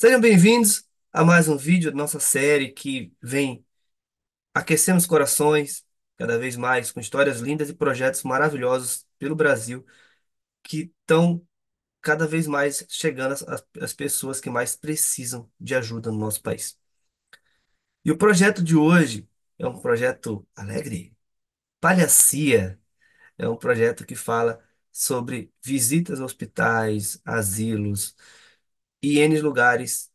Sejam bem-vindos a mais um vídeo da nossa série que vem aquecendo os corações cada vez mais com histórias lindas e projetos maravilhosos pelo Brasil que estão cada vez mais chegando às pessoas que mais precisam de ajuda no nosso país. E o projeto de hoje é um projeto alegre, Palhacia. É um projeto que fala sobre visitas a hospitais, asilos e N lugares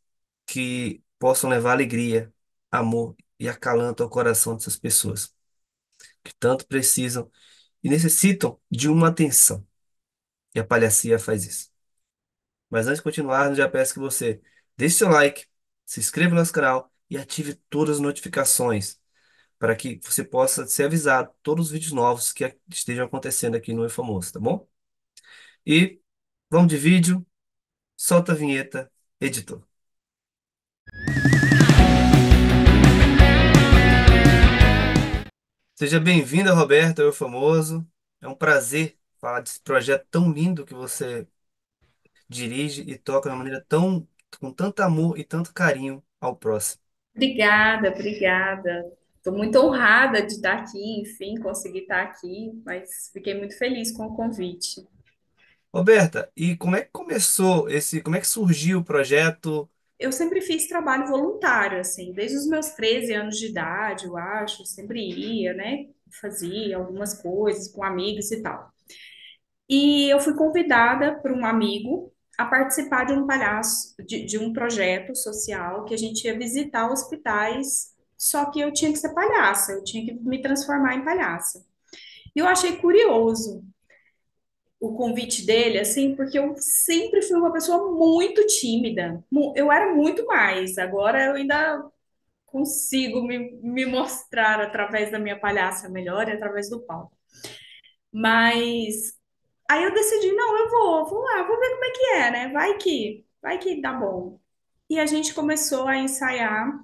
que possam levar alegria, amor e acalanto ao coração dessas pessoas que tanto precisam e necessitam de uma atenção. E a Palhacia faz isso. Mas antes de continuarmos, já peço que você deixe seu like, se inscreva no nosso canal e ative todas as notificações para que você possa ser avisado de todos os vídeos novos que estejam acontecendo aqui no Infamoso, tá bom? E vamos de vídeo, solta a vinheta, editor. Seja bem-vinda, Roberta, eu famoso. É um prazer falar desse projeto tão lindo que você dirige e toca de uma maneira tão, com tanto amor e tanto carinho ao próximo. Obrigada, obrigada. Estou muito honrada de estar aqui, enfim, conseguir estar aqui, mas fiquei muito feliz com o convite. Roberta, e como é que começou como é que surgiu o projeto? Eu sempre fiz trabalho voluntário, assim, desde os meus 13 anos de idade, eu acho, sempre ia, né? Fazia algumas coisas com amigos e tal. E eu fui convidada por um amigo a participar de um de um projeto social que a gente ia visitar hospitais, só que eu tinha que ser palhaça, eu tinha que me transformar em palhaça. E eu achei curioso o convite dele, assim, porque eu sempre fui uma pessoa muito tímida. Eu era muito mais, agora eu ainda consigo me mostrar através da minha palhaça melhor e através do palco. Mas aí eu decidi, não, vou lá, vou ver como é que é, né? Vai que dá bom. E a gente começou a ensaiar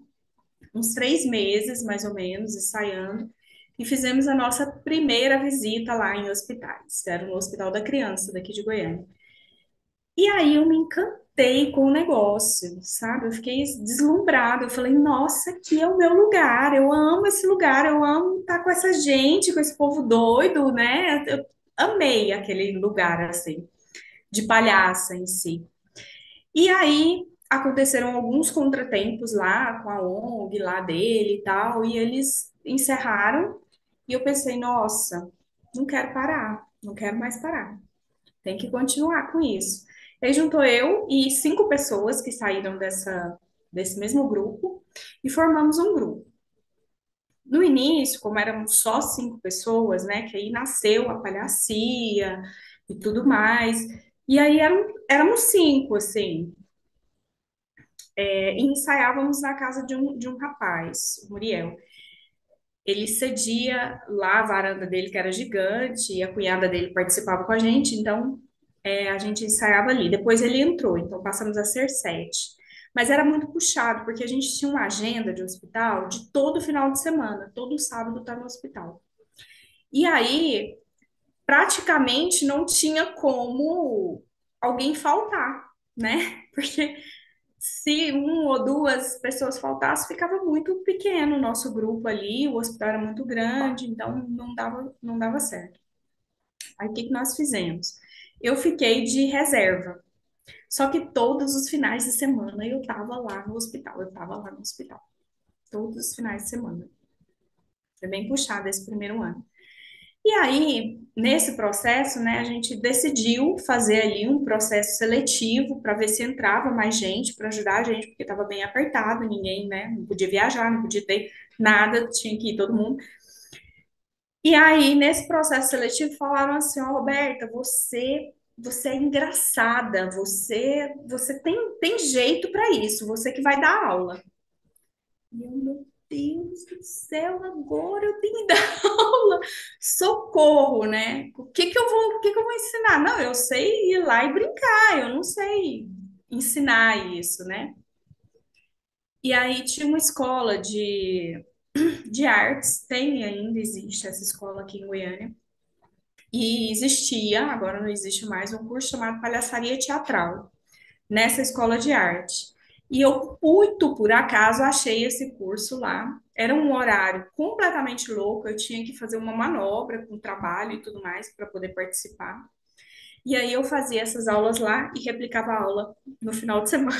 uns 3 meses, mais ou menos, ensaiando, e fizemos a nossa primeira visita lá em hospitais. Era no Hospital da Criança, daqui de Goiânia. E aí eu me encantei com o negócio, sabe? Eu fiquei deslumbrada. Eu falei, nossa, aqui é o meu lugar. Eu amo esse lugar. Eu amo estar com essa gente, com esse povo doido, né? Eu amei aquele lugar, assim, de palhaça em si. E aí aconteceram alguns contratempos lá com a ONG lá dele e tal, e eles encerraram. E eu pensei, nossa, não quero parar, não quero mais parar. Tem que continuar com isso. Aí juntou eu e 5 pessoas que saíram desse mesmo grupo e formamos um grupo. No início, como éramos só 5 pessoas, né, que aí nasceu a palhacia e tudo mais, e aí éramos 5, assim, e ensaiávamos na casa de um rapaz, o Muriel. Ele cedia lá a varanda dele, que era gigante, e a cunhada dele participava com a gente, então a gente ensaiava ali. Depois ele entrou, então passamos a ser 7. Mas era muito puxado, porque a gente tinha uma agenda de hospital de todo final de semana, todo sábado tá no hospital. E aí, praticamente não tinha como alguém faltar, né? Porque se 1 ou 2 pessoas faltassem, ficava muito pequeno o nosso grupo ali, o hospital era muito grande, então não dava certo. Aí o que que nós fizemos? Eu fiquei de reserva. Só que todos os finais de semana eu estava lá no hospital, eu estava lá no hospital. Todos os finais de semana. Foi bem puxado esse primeiro ano. E aí, nesse processo, né, a gente decidiu fazer ali um processo seletivo para ver se entrava mais gente para ajudar a gente, porque estava bem apertado, ninguém, né, não podia viajar, não podia ter nada, tinha que ir todo mundo. E aí, nesse processo seletivo, falaram assim: Ó, Roberta, você é engraçada, você tem jeito para isso, você que vai dar aula. E eu, meu Deus do céu, agora eu tenho que dar aula. Socorro, né? O que que eu vou ensinar? Não, eu sei ir lá e brincar, eu não sei ensinar isso, né? E aí tinha uma escola de artes, tem ainda, existe essa escola aqui em Goiânia. E existia, agora não existe mais, um curso chamado Palhaçaria Teatral, nessa escola de arte. E eu, muito por acaso, achei esse curso lá. Era um horário completamente louco, eu tinha que fazer uma manobra com trabalho e tudo mais para poder participar. E aí eu fazia essas aulas lá e replicava a aula no final de semana.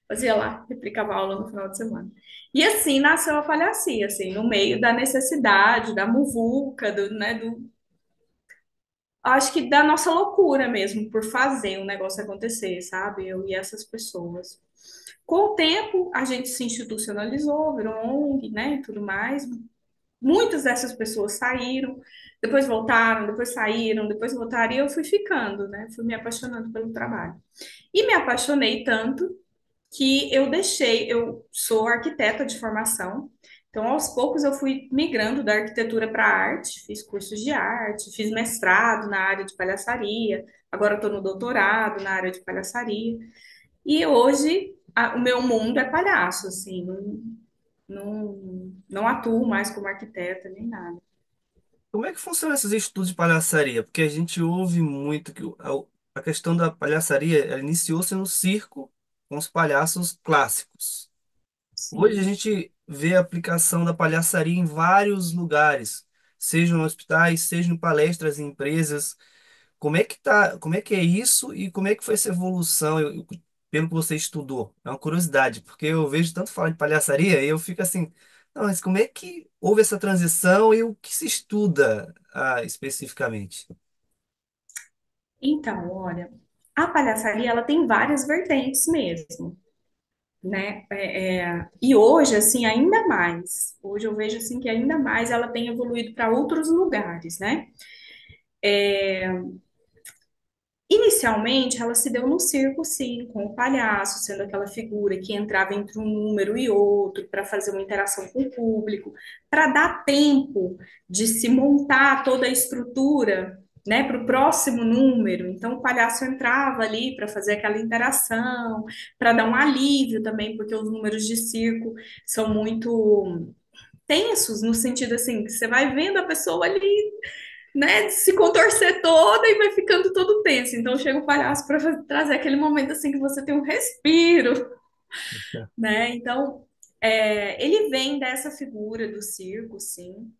Fazia lá, replicava a aula no final de semana. E assim nasceu a palhacia, assim, no meio da necessidade, da muvuca, acho que da nossa loucura mesmo por fazer o negócio acontecer, sabe? Eu e essas pessoas. Com o tempo, a gente se institucionalizou, virou ONG, né, e tudo mais. Muitas dessas pessoas saíram, depois voltaram, depois saíram, depois voltaram, e eu fui ficando, né? Fui me apaixonando pelo trabalho. E me apaixonei tanto que eu deixei, eu sou arquiteta de formação, então aos poucos eu fui migrando da arquitetura para a arte, fiz cursos de arte, fiz mestrado na área de palhaçaria, agora estou no doutorado na área de palhaçaria, e hoje o meu mundo é palhaço, assim, não atuo mais como arquiteta nem nada. Como é que funcionam esses estudos de palhaçaria? Porque a gente ouve muito que a questão da palhaçaria, ela iniciou-se no circo com os palhaços clássicos. Hoje a Sim. gente vê a aplicação da palhaçaria em vários lugares, seja em hospitais, seja em palestras em empresas. Como é que tá, como é que é isso e como é que foi essa evolução, pelo que você estudou? É uma curiosidade, porque eu vejo tanto falar de palhaçaria e eu fico assim, não, mas como é que houve essa transição e o que se estuda especificamente? Então, olha, a palhaçaria ela tem várias vertentes mesmo, né? E hoje, assim, ainda mais. Hoje eu vejo assim que ainda mais ela tem evoluído para outros lugares, né? Inicialmente, ela se deu no circo, sim, com o palhaço, sendo aquela figura que entrava entre um número e outro para fazer uma interação com o público, para dar tempo de se montar toda a estrutura, né, para o próximo número. Então, o palhaço entrava ali para fazer aquela interação, para dar um alívio também, porque os números de circo são muito tensos, no sentido assim, que você vai vendo a pessoa ali, né, se contorcer toda e vai ficando todo tenso. Então chega o palhaço para trazer aquele momento assim que você tem um respiro, né? Então ele vem dessa figura do circo, sim.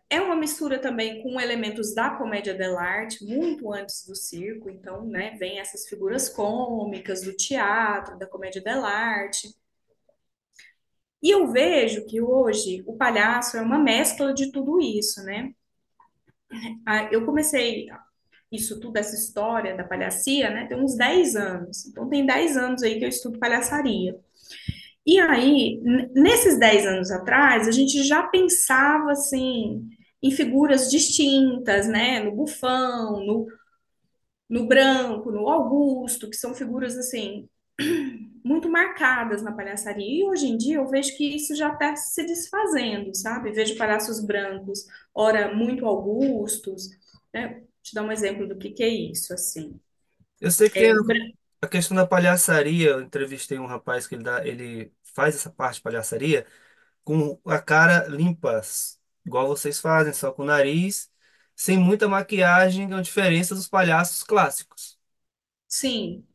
É uma mistura também com elementos da comédia dell'arte, muito antes do circo. Então, né, vem essas figuras cômicas do teatro, da comédia dell'arte. E eu vejo que hoje o palhaço é uma mescla de tudo isso, né? Eu comecei isso tudo, essa história da palhacia, né, tem uns 10 anos. Então, tem 10 anos aí que eu estudo palhaçaria. E aí, nesses 10 anos atrás, a gente já pensava, assim, em figuras distintas, né, no Bufão, no Branco, no Augusto, que são figuras, assim, muito marcadas na palhaçaria. E hoje em dia eu vejo que isso já está se desfazendo, sabe? Vejo palhaços brancos, ora muito Augustos, né? Vou te dar um exemplo do que é isso, assim. Eu sei que tem É, o Bran- a questão da palhaçaria, eu entrevistei um rapaz que ele faz essa parte de palhaçaria com a cara limpas, igual vocês fazem, só com o nariz, sem muita maquiagem, que é a diferença dos palhaços clássicos. sim,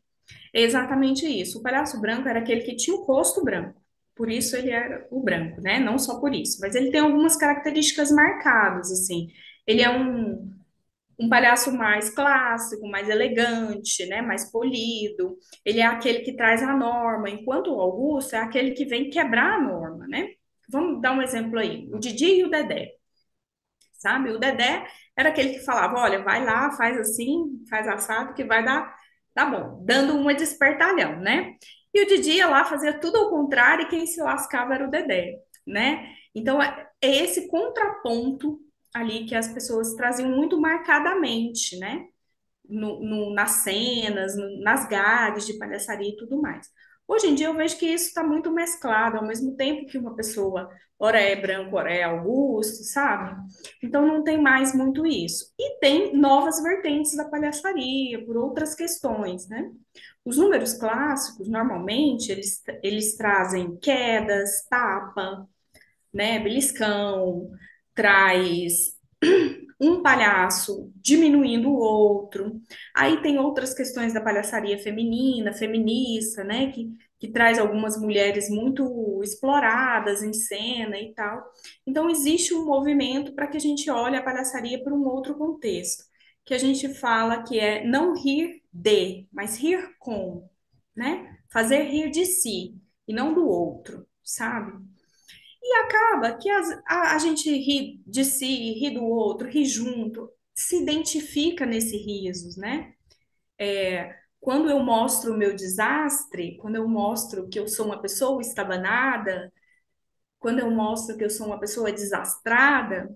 é exatamente isso. O palhaço branco era aquele que tinha o rosto branco. Por isso ele era o branco, né? Não só por isso, mas ele tem algumas características marcadas, assim. Ele é um palhaço mais clássico, mais elegante, né? Mais polido. Ele é aquele que traz a norma, enquanto o Augusto é aquele que vem quebrar a norma, né? Vamos dar um exemplo aí. O Didi e o Dedé, sabe? O Dedé era aquele que falava, olha, vai lá, faz assim, faz assado, que vai dar, tá bom, dando uma de espertalhão, né? E o Didi ia lá, fazia tudo ao contrário, e quem se lascava era o Dedé, né? Então, é esse contraponto ali que as pessoas traziam muito marcadamente, né? Nas cenas, nas gags de palhaçaria e tudo mais. Hoje em dia eu vejo que isso está muito mesclado, ao mesmo tempo que uma pessoa, ora é branco, ora é Augusto, sabe? Então não tem mais muito isso. E tem novas vertentes da palhaçaria, por outras questões, né? Os números clássicos, normalmente, eles trazem quedas, tapa, né, beliscão, traz um palhaço diminuindo o outro. Aí tem outras questões da palhaçaria feminina, feminista, né, que traz algumas mulheres muito exploradas em cena e tal. Então, existe um movimento para que a gente olhe a palhaçaria por um outro contexto, que a gente fala que é não rir de, mas rir com, né? Fazer rir de si e não do outro, sabe? E acaba que a gente ri de si, ri do outro, ri junto, se identifica nesse risos, né? Quando eu mostro o meu desastre, quando eu mostro que eu sou uma pessoa estabanada, quando eu mostro que eu sou uma pessoa desastrada,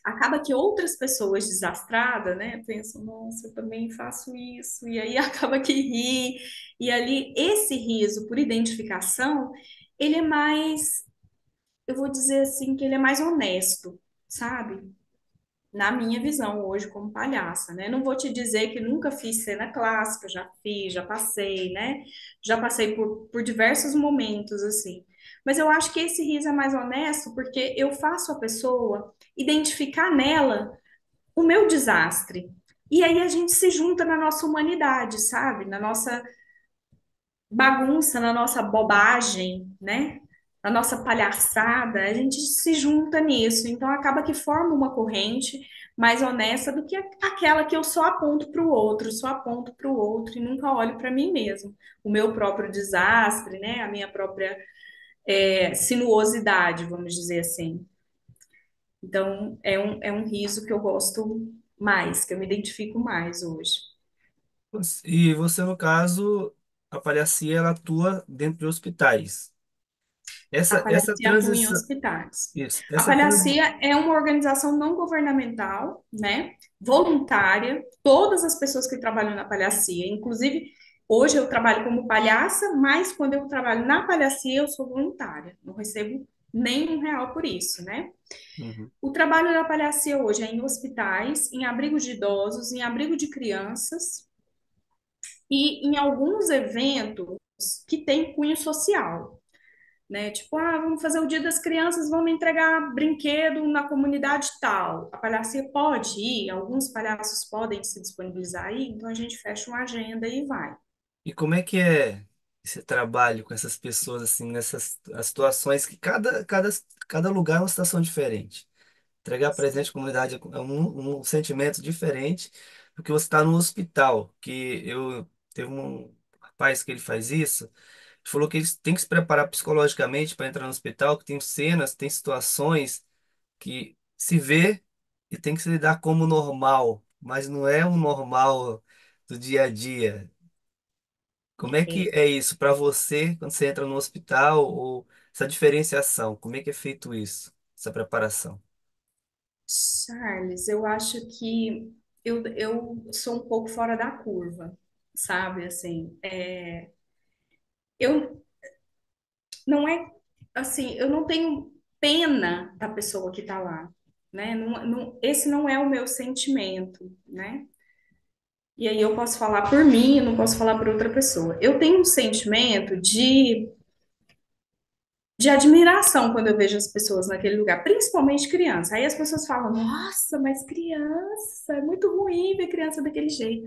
acaba que outras pessoas desastradas, né, pensam, nossa, eu também faço isso, e aí acaba que ri, e ali esse riso por identificação, ele é mais, eu vou dizer assim, que ele é mais honesto, sabe? Na minha visão hoje como palhaça, né? Não vou te dizer que nunca fiz cena clássica, já fiz, já passei, né? Já passei por diversos momentos assim. Mas eu acho que esse riso é mais honesto porque eu faço a pessoa identificar nela o meu desastre. E aí a gente se junta na nossa humanidade, sabe? Na nossa bagunça, na nossa bobagem, né? Na nossa palhaçada, a gente se junta nisso. Então acaba que forma uma corrente mais honesta do que aquela que eu só aponto para o outro, só aponto para o outro e nunca olho para mim mesmo. O meu próprio desastre, né? A minha própria sinuosidade, vamos dizer assim. Então é um riso que eu gosto mais, que eu me identifico mais hoje. E você, no caso, a palhacia, ela atua dentro de hospitais. A Essa palhacia atua em transição, hospitais. isso, A essa transição, palhacia é uma organização não governamental, né? Voluntária. Todas as pessoas que trabalham na palhacia, inclusive hoje eu trabalho como palhaça, mas quando eu trabalho na palhacia eu sou voluntária. Não recebo nem um real por isso, né? O trabalho da palhacia hoje é em hospitais, em abrigos de idosos, em abrigo de crianças e em alguns eventos que têm cunho social, né? Tipo, vamos fazer o Dia das Crianças, vamos entregar brinquedo na comunidade tal. A palhacia pode ir, alguns palhaços podem se disponibilizar aí, então a gente fecha uma agenda e vai. e como é que é esse trabalho com essas pessoas, assim, nessas as situações que cada lugar é uma situação diferente. Entregar presente à comunidade é um sentimento diferente do que você está no hospital, que eu teve um rapaz que ele faz isso, ele falou que eles têm que se preparar psicologicamente para entrar no hospital, que tem cenas, tem situações que se vê e tem que se lidar como normal, mas não é um normal do dia a dia. Como é que É, é isso para você quando você entra no hospital ou essa diferenciação? Como é que é feito isso, essa preparação? Charles, eu acho que eu sou um pouco fora da curva, sabe? Assim, eu não é assim, eu não tenho pena da pessoa que está lá, né? Esse não é o meu sentimento, né? E aí eu posso falar por mim, eu não posso falar por outra pessoa. Eu tenho um sentimento de admiração quando eu vejo as pessoas naquele lugar, principalmente criança. Aí as pessoas falam: Nossa, mas criança, é muito ruim ver criança daquele jeito.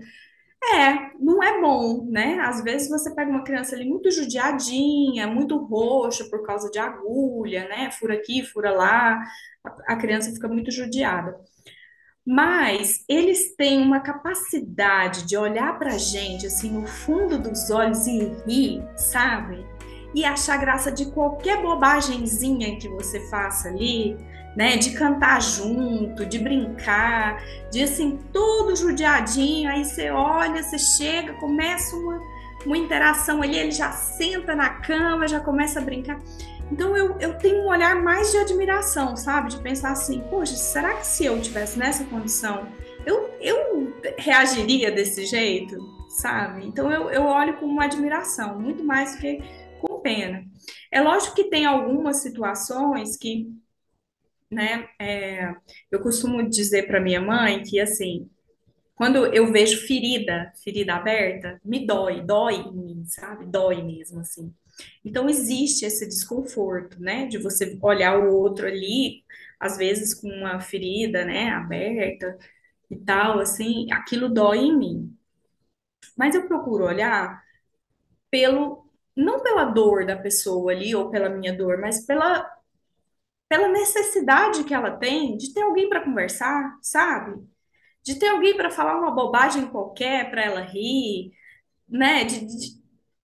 Não é bom, né? Às vezes você pega uma criança ali muito judiadinha, muito roxa por causa de agulha, né? Fura aqui, fura lá, a criança fica muito judiada. Mas eles têm uma capacidade de olhar pra gente assim no fundo dos olhos e rir, sabe? E achar graça de qualquer bobagenzinha que você faça ali, né? De cantar junto, de brincar, de assim, todo judiadinho. Aí você olha, você chega, começa uma interação ali, ele já senta na cama, já começa a brincar. Então eu tenho um olhar mais de admiração, sabe? De pensar assim, poxa, será que se eu tivesse nessa condição, eu reagiria desse jeito, sabe? Então eu olho com uma admiração, muito mais do que com pena. É lógico que tem algumas situações que, né, eu costumo dizer para minha mãe que assim, quando eu vejo ferida aberta, me dói em mim, sabe? Dói mesmo, assim. Então existe esse desconforto, né? De você olhar o outro ali, às vezes com uma ferida, né, aberta e tal, assim, aquilo dói em mim. Mas eu procuro olhar pelo, não pela dor da pessoa ali ou pela minha dor, mas pela necessidade que ela tem de ter alguém para conversar, sabe? De ter alguém para falar uma bobagem qualquer para ela rir, né?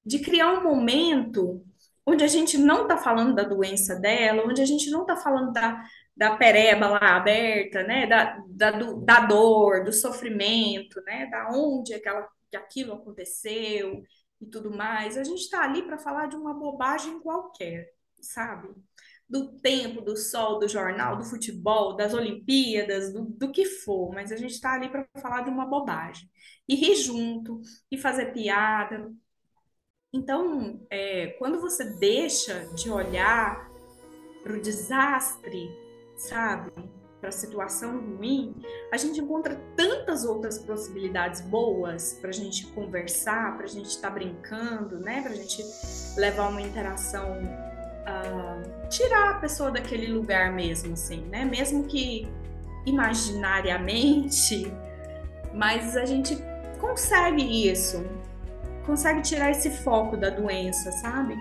De criar um momento onde a gente não está falando da doença dela, onde a gente não está falando da pereba lá aberta, né? Da dor, do sofrimento, né? Da onde que aquilo aconteceu e tudo mais. A gente está ali para falar de uma bobagem qualquer, sabe? Do tempo, do sol, do jornal, do futebol, das Olimpíadas, do que for, mas a gente está ali para falar de uma bobagem. E rir junto, e fazer piada. Então, quando você deixa de olhar para o desastre, sabe, para a situação ruim, a gente encontra tantas outras possibilidades boas para a gente conversar, para a gente estar brincando, né, para a gente levar uma interação, tirar a pessoa daquele lugar mesmo, assim, né, mesmo que imaginariamente, mas a gente consegue isso, consegue tirar esse foco da doença, sabe?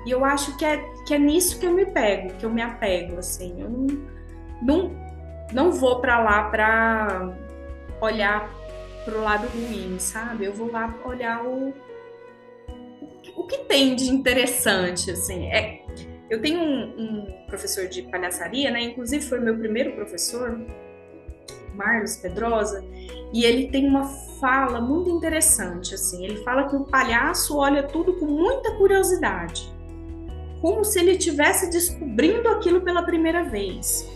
E eu acho que é nisso que eu me pego, que eu me apego, assim. Eu não, não vou para lá para olhar pro lado ruim, sabe? Eu vou lá olhar o que tem de interessante, assim. Eu tenho um professor de palhaçaria, né? Inclusive foi meu primeiro professor, Marlos Pedrosa, e ele tem uma fala muito interessante, assim. Ele fala que o palhaço olha tudo com muita curiosidade, como se ele estivesse descobrindo aquilo pela primeira vez.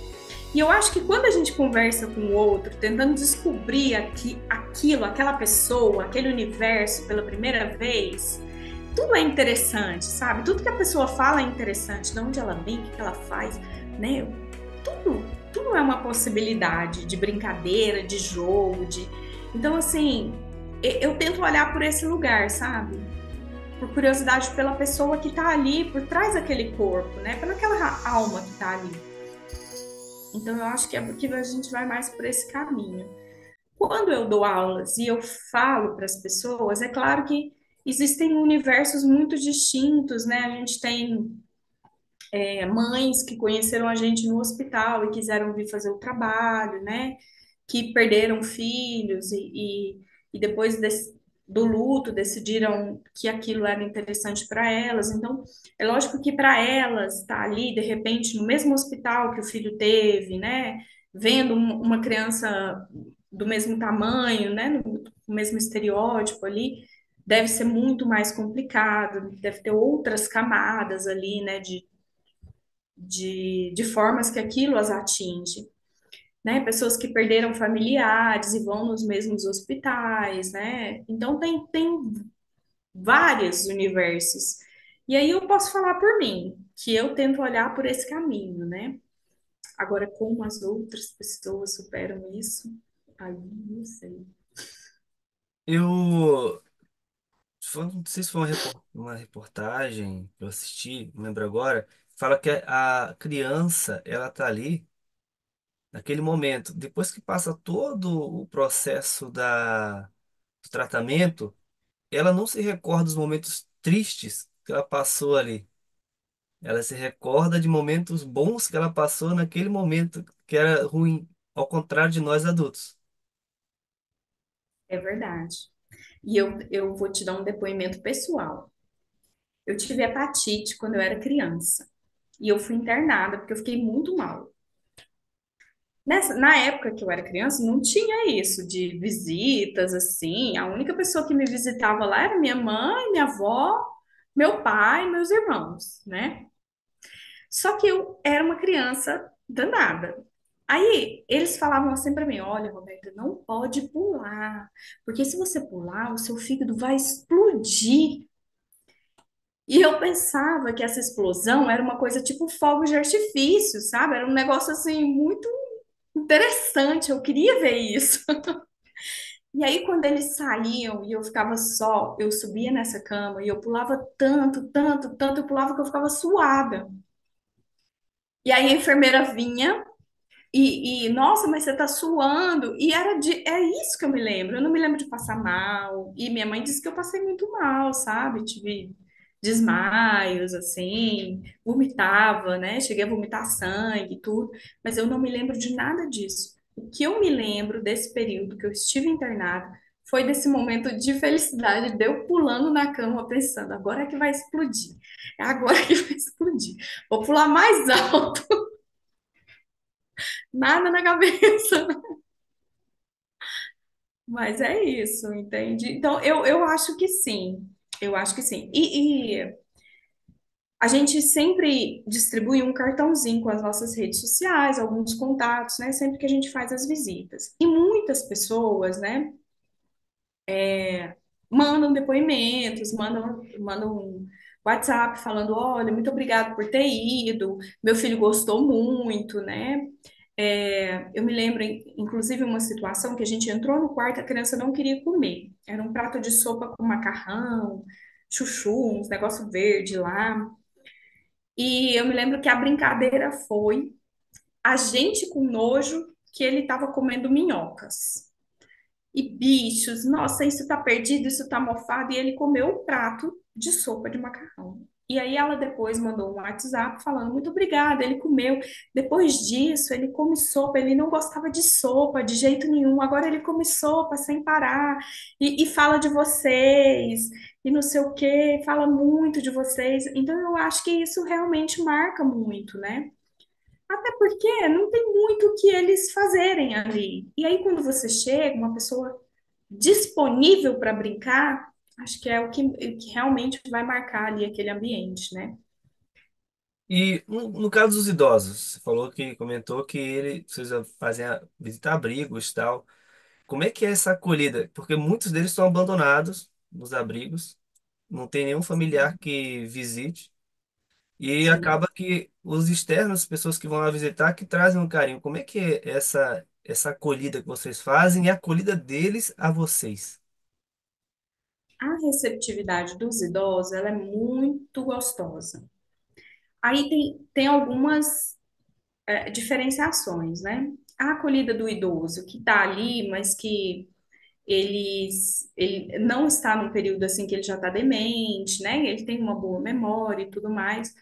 E eu acho que quando a gente conversa com o outro, tentando descobrir aquilo, aquela pessoa, aquele universo pela primeira vez, tudo é interessante, sabe? Tudo que a pessoa fala é interessante, de onde ela vem, o que ela faz, né? Tudo é uma possibilidade de brincadeira, de jogo, de... Então, assim, eu tento olhar por esse lugar, sabe? Por curiosidade pela pessoa que tá ali, por trás daquele corpo, né? Pela aquela alma que tá ali. Então, eu acho que é porque a gente vai mais por esse caminho. Quando eu dou aulas e eu falo para as pessoas, é claro que existem universos muito distintos, né? A gente tem mães que conheceram a gente no hospital e quiseram vir fazer o trabalho, né? Que perderam filhos e depois do luto decidiram que aquilo era interessante para elas. Então, é lógico que para elas estar ali, de repente, no mesmo hospital que o filho teve, né? Vendo uma criança do mesmo tamanho, né? No mesmo estereótipo ali, deve ser muito mais complicado, deve ter outras camadas ali, né? De formas que aquilo as atinge, né? Pessoas que perderam familiares e vão nos mesmos hospitais, né? Então tem vários universos. E aí eu posso falar por mim, que eu tento olhar por esse caminho, né? Agora, como as outras pessoas superam isso, aí não sei. Eu, não sei se foi uma reportagem que eu assisti, não lembro agora, fala que a criança, ela tá ali naquele momento, depois que passa todo o processo do tratamento, ela não se recorda dos momentos tristes que ela passou ali. Ela se recorda de momentos bons que ela passou naquele momento que era ruim, ao contrário de nós adultos. É verdade. E eu vou te dar um depoimento pessoal. Eu tive hepatite quando eu era criança. E eu fui internada porque eu fiquei muito mal. Na época que eu era criança, não tinha isso de visitas, assim. A única pessoa que me visitava lá era minha mãe, minha avó, meu pai, meus irmãos, né? Só que eu era uma criança danada. Aí eles falavam assim para mim: olha, Roberta, não pode pular, porque se você pular, o seu fígado vai explodir. E eu pensava que essa explosão era uma coisa tipo fogos de artifício, sabe? Era um negócio assim muito interessante, eu queria ver isso. E aí, quando eles saíam e eu ficava só, eu subia nessa cama e eu pulava tanto, tanto, tanto, eu pulava que eu ficava suada. E aí a enfermeira vinha Nossa, mas você tá suando. É isso que eu me lembro. Eu não me lembro de passar mal. E minha mãe disse que eu passei muito mal, sabe? Tive desmaios, assim, vomitava, né? Cheguei a vomitar sangue e tudo, mas eu não me lembro de nada disso. O que eu me lembro desse período que eu estive internada foi desse momento de felicidade, de eu pulando na cama pensando, agora é que vai explodir. É agora que vai explodir. Vou pular mais alto, nada na cabeça. Mas é isso, entende? Então, eu acho que sim. Eu acho que sim. E a gente sempre distribui um cartãozinho com as nossas redes sociais, alguns contatos, né? Sempre que a gente faz as visitas. E muitas pessoas, né, mandam depoimentos, mandam um WhatsApp falando: olha, muito obrigado por ter ido, meu filho gostou muito, né? Eu me lembro, inclusive, uma situação que a gente entrou no quarto, a criança não queria comer. Era um prato de sopa com macarrão, chuchu, uns negócio verde lá. E eu me lembro que a brincadeira foi a gente com nojo que ele estava comendo minhocas. E bichos, nossa, isso tá perdido, isso tá mofado. E ele comeu o prato de sopa de macarrão. E aí ela depois mandou um WhatsApp falando, muito obrigada, ele comeu. Depois disso, ele come sopa, ele não gostava de sopa de jeito nenhum. Agora ele come sopa sem parar e fala de vocês e não sei o quê, fala muito de vocês. Então eu acho que isso realmente marca muito, né? Até porque não tem muito o que eles fazerem ali. E aí, quando você chega, uma pessoa disponível para brincar, acho que é o que realmente vai marcar ali aquele ambiente, né? E no caso dos idosos, você falou que comentou que vocês fazem visitar abrigos e tal. Como é que é essa acolhida? Porque muitos deles são abandonados nos abrigos, não tem nenhum familiar Sim, que visite, e sim. acaba que os externos, as pessoas que vão lá visitar, que trazem um carinho. Como é que é essa acolhida que vocês fazem e a acolhida deles a vocês? A receptividade dos idosos, ela é muito gostosa. Aí tem algumas diferenciações, né? A acolhida do idoso que está ali, mas que ele não está num período assim que ele já está demente, né? Ele tem uma boa memória e tudo mais.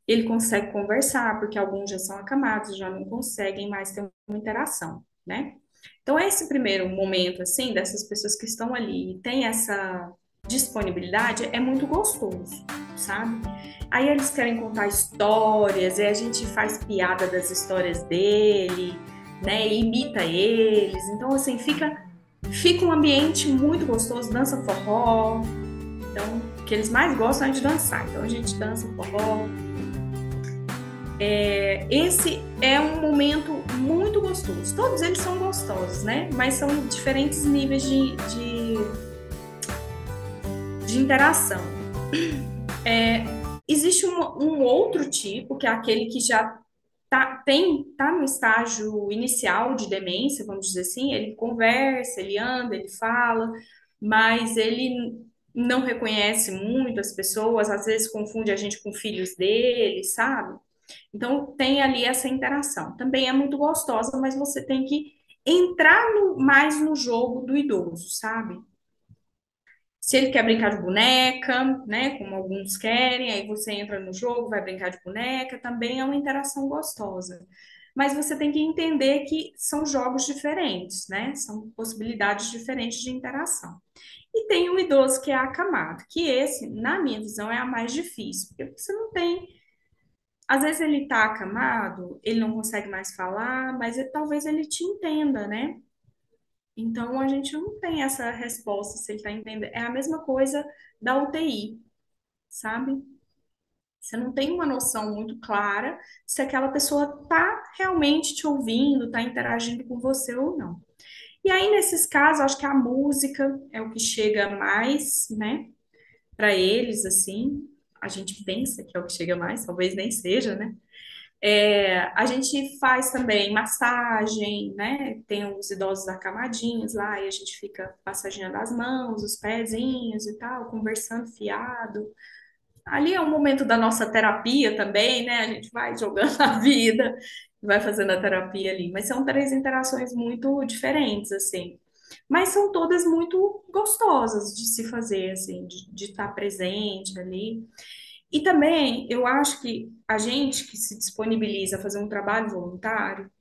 Ele consegue conversar, porque alguns já são acamados, já não conseguem mais ter uma interação, né? Então, esse primeiro momento, assim, dessas pessoas que estão ali e tem essa disponibilidade, é muito gostoso, sabe? Aí eles querem contar histórias, e a gente faz piada das histórias dele, né? E imita eles. Então, assim, fica um ambiente muito gostoso, dança forró. Então, o que eles mais gostam é de dançar. Então, a gente dança forró. Esse é um momento muito gostoso. Todos eles são gostosos, né? Mas são diferentes níveis de interação. Existe um outro tipo, que é aquele que já tá no estágio inicial de demência, vamos dizer assim. Ele conversa, ele anda, ele fala, mas ele não reconhece muito as pessoas, às vezes confunde a gente com filhos dele, sabe? Então, tem ali essa interação. Também é muito gostosa, mas você tem que entrar mais no jogo do idoso, sabe? Se ele quer brincar de boneca, né, como alguns querem, aí você entra no jogo, vai brincar de boneca, também é uma interação gostosa. Mas você tem que entender que são jogos diferentes, né? São possibilidades diferentes de interação. E tem o idoso que é acamado, que esse, na minha visão, é a mais difícil, porque você não tem. Às vezes ele tá acamado, ele não consegue mais falar, mas talvez ele te entenda, né? Então a gente não tem essa resposta se ele tá entendendo. É a mesma coisa da UTI, sabe? Você não tem uma noção muito clara se aquela pessoa tá realmente te ouvindo, tá interagindo com você ou não. E aí, nesses casos, acho que a música é o que chega mais, né, para eles, assim. A gente pensa que é o que chega mais, talvez nem seja, né? A gente faz também massagem, né? Tem os idosos acamadinhos lá e a gente fica massageando as mãos, os pezinhos e tal, conversando fiado. Ali é um momento da nossa terapia também, né? A gente vai jogando a vida. vai fazendo a terapia ali. Mas são três interações muito diferentes, assim. Mas são todas muito gostosas de se fazer, assim, de estar presente ali. E também, eu acho que a gente que se disponibiliza a fazer um trabalho voluntário,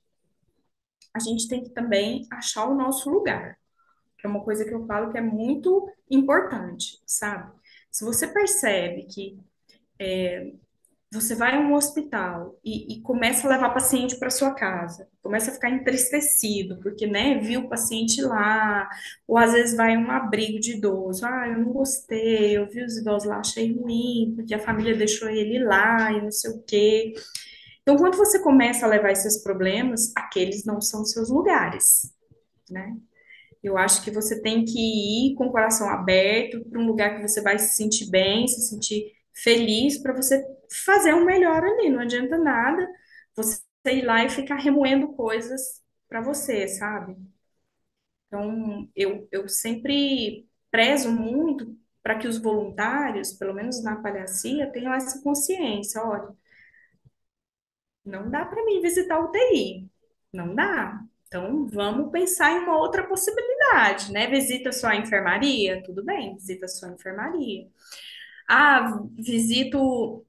a gente tem que também achar o nosso lugar, que é uma coisa que eu falo que é muito importante, sabe? Se você percebe que você vai a um hospital e começa a levar paciente para sua casa, começa a ficar entristecido, porque, né, viu o paciente lá, ou às vezes vai a um abrigo de idoso, ah, eu não gostei, eu vi os idosos lá, achei ruim, porque a família deixou ele lá e não sei o quê. Então, quando você começa a levar esses problemas, aqueles não são seus lugares, né? Eu acho que você tem que ir com o coração aberto para um lugar que você vai se sentir bem, se sentir feliz para você fazer o melhor ali. Não adianta nada você ir lá e ficar remoendo coisas para você, sabe? Então, eu sempre prezo muito para que os voluntários, pelo menos na palhacia, tenham essa consciência. Olha, não dá para mim visitar o UTI. Não dá. Então, vamos pensar em uma outra possibilidade, né? Visita só a enfermaria? Tudo bem, visita só a enfermaria. Ah, visito,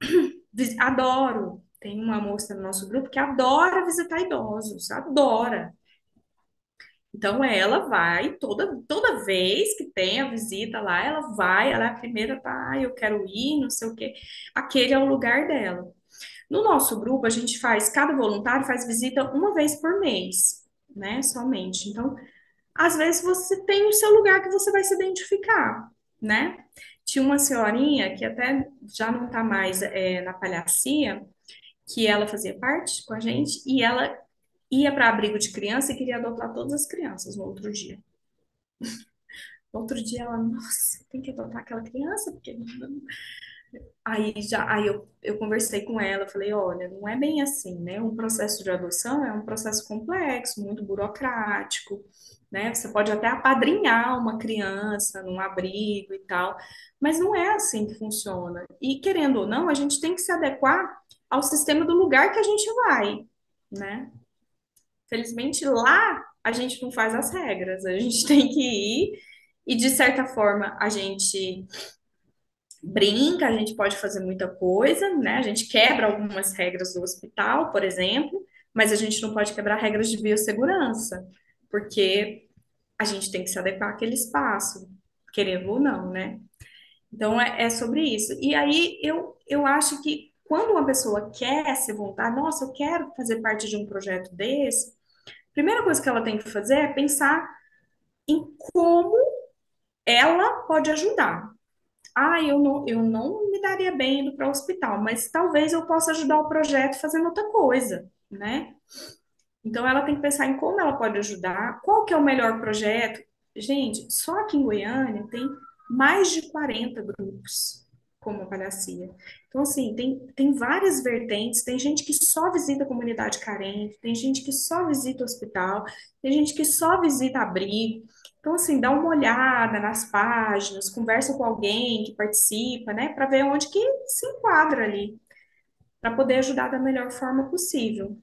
adoro. Tem uma moça no nosso grupo que adora visitar idosos, adora. Então, ela vai, toda vez que tem a visita lá, ela vai, ela é a primeira, tá, eu quero ir, não sei o quê. Aquele é o lugar dela. No nosso grupo, a gente faz, cada voluntário faz visita uma vez por mês, né? Somente. Então, às vezes você tem o seu lugar que você vai se identificar, né? Tinha uma senhorinha que até já não tá mais na palhacia, que ela fazia parte com a gente, e ela ia para abrigo de criança e queria adotar todas as crianças no outro dia. No outro dia ela, nossa, tem que adotar aquela criança, porque aí eu conversei com ela, falei, olha, não é bem assim, né? Um processo de adoção é um processo complexo, muito burocrático, né? Você pode até apadrinhar uma criança num abrigo e tal, mas não é assim que funciona. E querendo ou não, a gente tem que se adequar ao sistema do lugar que a gente vai, né? Felizmente lá a gente não faz as regras, a gente tem que ir e de certa forma a gente brinca, a gente pode fazer muita coisa, né? A gente quebra algumas regras do hospital, por exemplo, mas a gente não pode quebrar regras de biossegurança, porque a gente tem que se adequar àquele espaço, querendo ou não, né? Então é sobre isso. E aí eu acho que quando uma pessoa quer se voltar, nossa, eu quero fazer parte de um projeto desse, a primeira coisa que ela tem que fazer é pensar em como ela pode ajudar. Ah, eu não me daria bem indo para o hospital, mas talvez eu possa ajudar o projeto fazendo outra coisa, né? Então ela tem que pensar em como ela pode ajudar, qual que é o melhor projeto. Gente, só aqui em Goiânia tem mais de 40 grupos como a Palhacia. Então, assim, tem várias vertentes, tem gente que só visita a comunidade carente, tem gente que só visita o hospital, tem gente que só visita abrigo. Então, assim, dá uma olhada nas páginas, conversa com alguém que participa, né, para ver onde que se enquadra ali, para poder ajudar da melhor forma possível.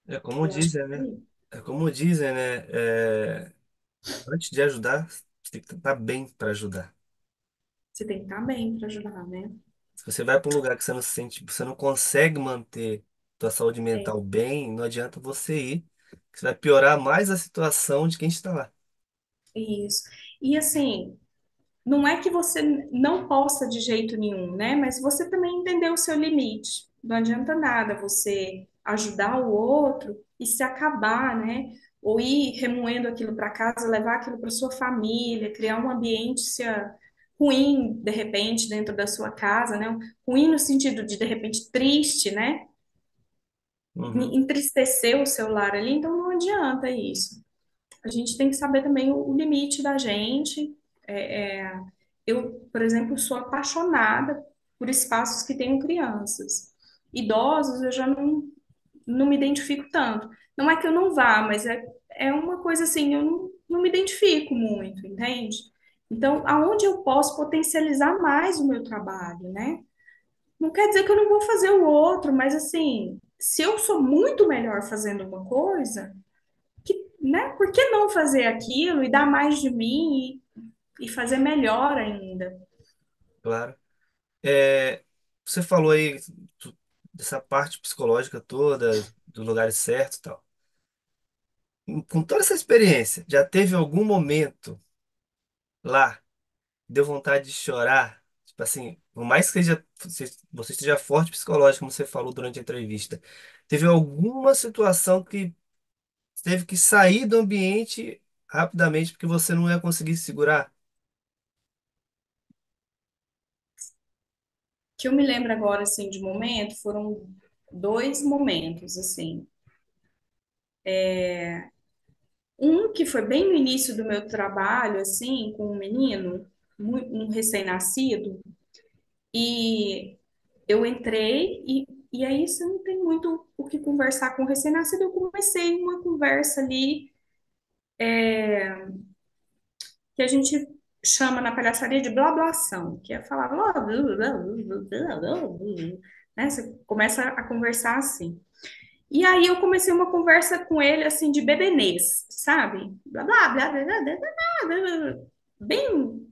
É como Eu acho que dizem, é né? isso. É como dizem, né? Antes de ajudar, você tem que estar bem para ajudar. Você tem que estar bem para ajudar, né? Se você vai para um lugar que você não se sente, você não consegue manter sua saúde É mental bem, não adianta você ir, que você vai piorar mais a situação de quem está lá. isso. E assim, não é que você não possa de jeito nenhum, né? Mas você também entender o seu limite. Não adianta nada você ajudar o outro e se acabar, né? Ou ir remoendo aquilo para casa, levar aquilo para sua família, criar um ambiente ruim, de repente, dentro da sua casa, né? Ruim no sentido de repente, triste, né? Uhum. Entristecer o seu lar ali, então não adianta isso. A gente tem que saber também o limite da gente. Eu, por exemplo, sou apaixonada por espaços que tenham crianças. Idosos, eu já não me identifico tanto. Não é que eu não vá, mas é uma coisa assim, eu não me identifico muito, entende? Então, aonde eu posso potencializar mais o meu trabalho, né? Não quer dizer que eu não vou fazer o outro, mas assim, se eu sou muito melhor fazendo uma coisa, né? Por que não fazer aquilo e dar mais de mim e fazer melhor ainda? Claro. É, você falou aí dessa parte psicológica toda, dos lugares certos e tal. Com toda essa experiência, já teve algum momento lá que deu vontade de chorar? Tipo assim, por mais que você esteja forte psicológico, como você falou durante a entrevista, teve alguma situação que teve que sair do ambiente rapidamente porque você não ia conseguir se segurar? Que eu me lembro agora, assim, de momento, foram dois momentos, assim. Um que foi bem no início do meu trabalho, assim, com um menino, um recém-nascido, e eu entrei e aí você não tem muito o que conversar com o recém-nascido. Eu comecei uma conversa ali que a gente chama na palhaçaria de blablação, que é falar blá, blá, blá, blá, blá, blá, blá, né? Você começa a conversar assim. E aí eu comecei uma conversa com ele assim de bebenês, sabe? Blá, blá, blá, blá, blá, blá, blá, blá, blá. Bem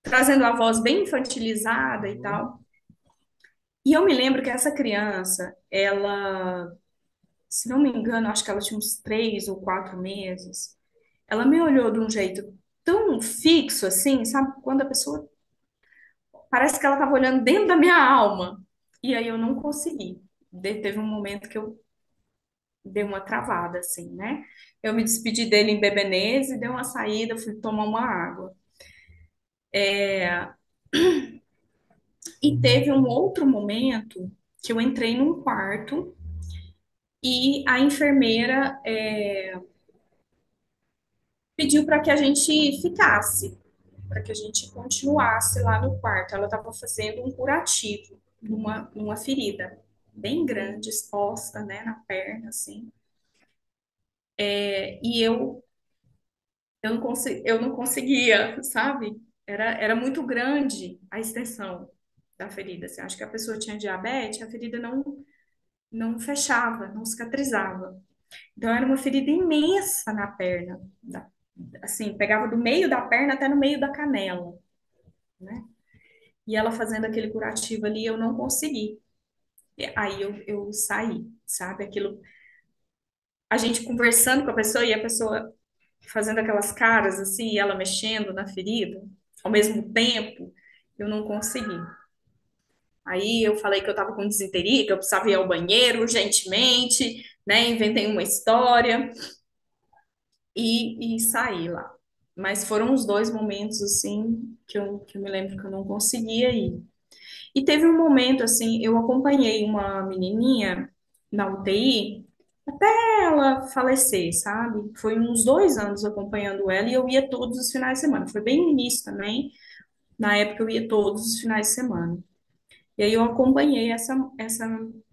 trazendo a voz bem infantilizada e Uhum. tal. E eu me lembro que essa criança, ela, se não me engano, acho que ela tinha uns 3 ou 4 meses. Ela me olhou de um jeito tão fixo assim, sabe? Quando a pessoa parece que ela estava olhando dentro da minha alma. E aí eu não consegui. Teve um momento que eu dei uma travada, assim, né? Eu me despedi dele em Bebenese, dei uma saída, fui tomar uma água. E teve um outro momento que eu entrei num quarto e a enfermeira pediu para que a gente ficasse, para que a gente continuasse lá no quarto. Ela estava fazendo um curativo numa ferida bem grande, exposta, né, na perna, assim. E eu não conseguia, sabe? Era muito grande a extensão da ferida. Assim. Acho que a pessoa tinha diabetes, a ferida não fechava, não cicatrizava. Então era uma ferida imensa na perna, assim, pegava do meio da perna até no meio da canela, né? E ela fazendo aquele curativo ali, eu não consegui. Aí eu saí, sabe? Aquilo, a gente conversando com a pessoa e a pessoa fazendo aquelas caras assim, e ela mexendo na ferida, ao mesmo tempo, eu não consegui. Aí eu falei que eu estava com disenteria, que eu precisava ir ao banheiro urgentemente, né? Inventei uma história e saí lá. Mas foram os dois momentos assim que eu me lembro que eu não conseguia ir. E teve um momento assim, eu acompanhei uma menininha na UTI até ela falecer, sabe? Foi uns 2 anos acompanhando ela e eu ia todos os finais de semana. Foi bem no início também. Na época eu ia todos os finais de semana. E aí eu acompanhei essa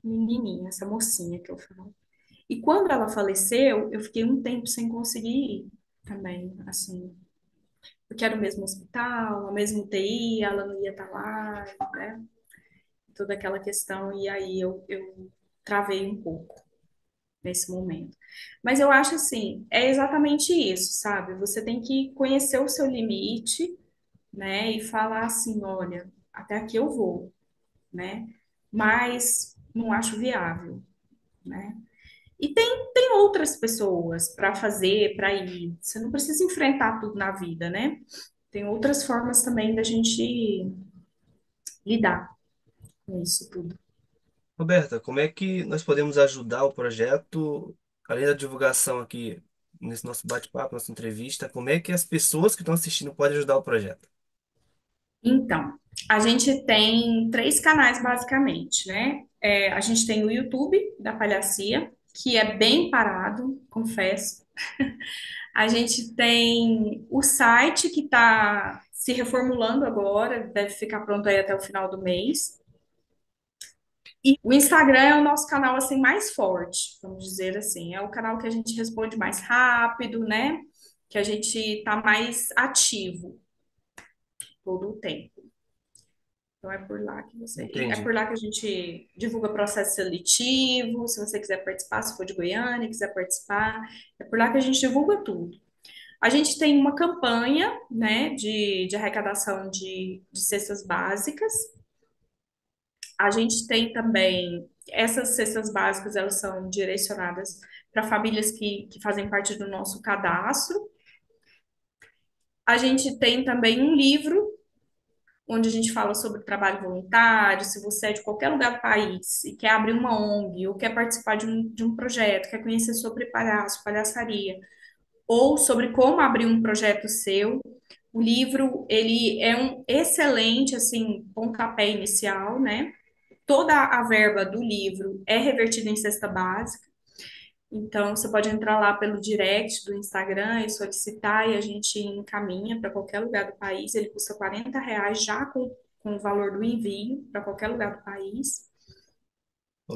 menininha, essa mocinha que eu falo. E quando ela faleceu, eu fiquei um tempo sem conseguir ir também, assim, porque era o mesmo hospital, a mesma UTI, ela não ia estar lá, né? Toda aquela questão, e aí eu travei um pouco nesse momento. Mas eu acho assim, é exatamente isso, sabe? Você tem que conhecer o seu limite, né? E falar assim, olha, até aqui eu vou, né? Mas não acho viável, né? E tem outras pessoas para fazer, para ir. Você não precisa enfrentar tudo na vida, né? Tem outras formas também da gente lidar com isso tudo. Roberta, como é que nós podemos ajudar o projeto, além da divulgação aqui nesse nosso bate-papo, nossa entrevista, como é que as pessoas que estão assistindo podem ajudar o projeto? Então, a gente tem 3 canais basicamente, né? A gente tem o YouTube da Palhacia, que é bem parado, confesso. A gente tem o site que está se reformulando agora, deve ficar pronto aí até o final do mês. E o Instagram é o nosso canal assim mais forte, vamos dizer assim. É o canal que a gente responde mais rápido, né? Que a gente está mais ativo todo o tempo. Então é por lá que você, e é Entendi. por lá que a gente divulga processo seletivo, se você quiser participar, se for de Goiânia, quiser participar, é por lá que a gente divulga tudo. A gente tem uma campanha, né, de arrecadação de cestas básicas. A gente tem também, essas cestas básicas, elas são direcionadas para famílias que fazem parte do nosso cadastro. A gente tem também um livro onde a gente fala sobre trabalho voluntário, se você é de qualquer lugar do país e quer abrir uma ONG, ou quer participar de um projeto, quer conhecer sobre palhaço, palhaçaria, ou sobre como abrir um projeto seu, o livro, ele é um excelente, assim, pontapé inicial, né? Toda a verba do livro é revertida em cesta básica. Então, você pode entrar lá pelo direct do Instagram e solicitar, e a gente encaminha para qualquer lugar do país. Ele custa R$ 40 já com o valor do envio para qualquer lugar do país.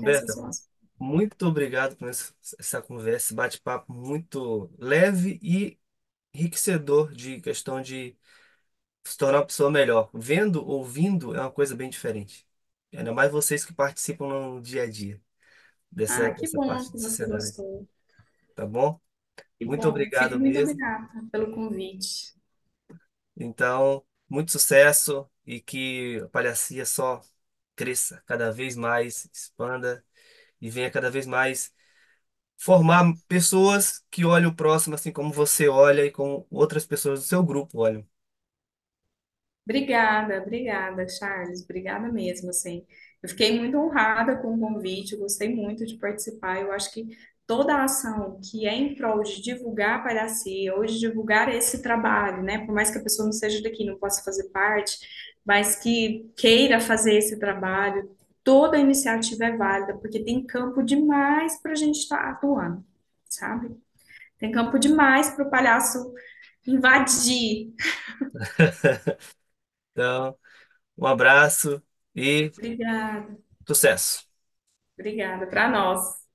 Essas Roberta, são as. muito obrigado por essa conversa, esse bate-papo muito leve e enriquecedor de questão de se tornar uma pessoa melhor. Vendo, ouvindo é uma coisa bem diferente. Ainda mais vocês que participam no dia a dia Ah, que dessa bom parte que da você sociedade. gostou. Tá bom? Que Muito bom. Fico obrigado muito mesmo. grata pelo convite. Então, muito sucesso e que a palhacia só cresça cada vez mais, expanda e venha cada vez mais formar pessoas que olham o próximo assim como você olha e como outras pessoas do seu grupo olham. Obrigada, obrigada, Charles. Obrigada mesmo, assim. Eu fiquei muito honrada com o convite, eu gostei muito de participar. Eu acho que toda a ação que é em prol de divulgar a palhacia, ou de divulgar esse trabalho, né? Por mais que a pessoa não seja daqui, não possa fazer parte, mas que queira fazer esse trabalho, toda a iniciativa é válida, porque tem campo demais para a gente estar atuando, sabe? Tem campo demais para o palhaço invadir. Então, um abraço e Obrigada. sucesso. Obrigada para nós.